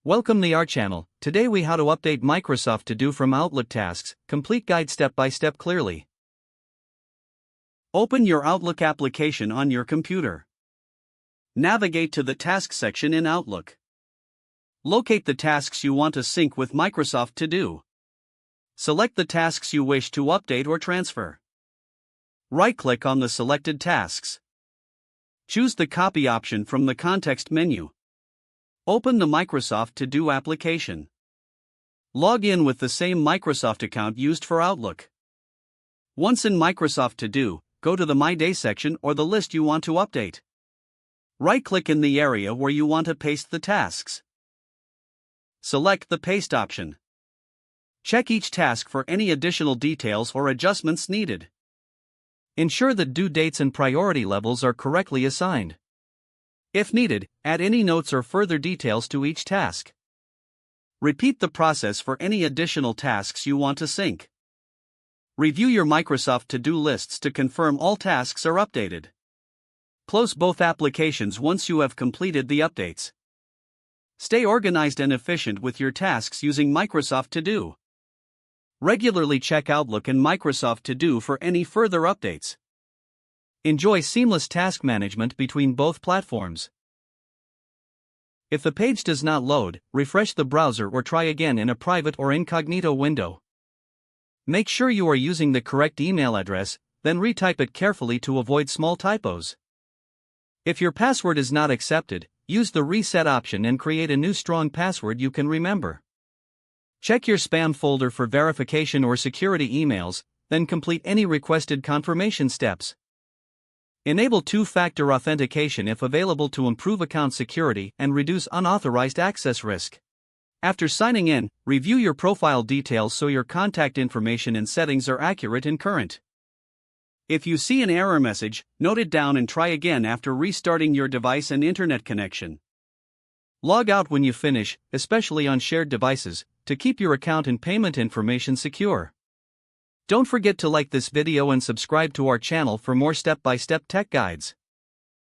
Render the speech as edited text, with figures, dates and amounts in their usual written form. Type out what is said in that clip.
Welcome to our channel. Today we how to update Microsoft To Do from Outlook tasks, complete guide step by step clearly. Open your Outlook application on your computer. Navigate to the Tasks section in Outlook. Locate the tasks you want to sync with Microsoft To Do. Select the tasks you wish to update or transfer. Right-click on the selected tasks. Choose the Copy option from the context menu. Open the Microsoft To Do application. Log in with the same Microsoft account used for Outlook. Once in Microsoft To Do, go to the My Day section or the list you want to update. Right-click in the area where you want to paste the tasks. Select the Paste option. Check each task for any additional details or adjustments needed. Ensure that due dates and priority levels are correctly assigned. If needed, add any notes or further details to each task. Repeat the process for any additional tasks you want to sync. Review your Microsoft To Do lists to confirm all tasks are updated. Close both applications once you have completed the updates. Stay organized and efficient with your tasks using Microsoft To Do. Regularly check Outlook and Microsoft To Do for any further updates. Enjoy seamless task management between both platforms. If the page does not load, refresh the browser or try again in a private or incognito window. Make sure you are using the correct email address, then retype it carefully to avoid small typos. If your password is not accepted, use the reset option and create a new strong password you can remember. Check your spam folder for verification or security emails, then complete any requested confirmation steps. Enable two-factor authentication if available to improve account security and reduce unauthorized access risk. After signing in, review your profile details so your contact information and settings are accurate and current. If you see an error message, note it down and try again after restarting your device and internet connection. Log out when you finish, especially on shared devices, to keep your account and payment information secure. Don't forget to like this video and subscribe to our channel for more step-by-step tech guides.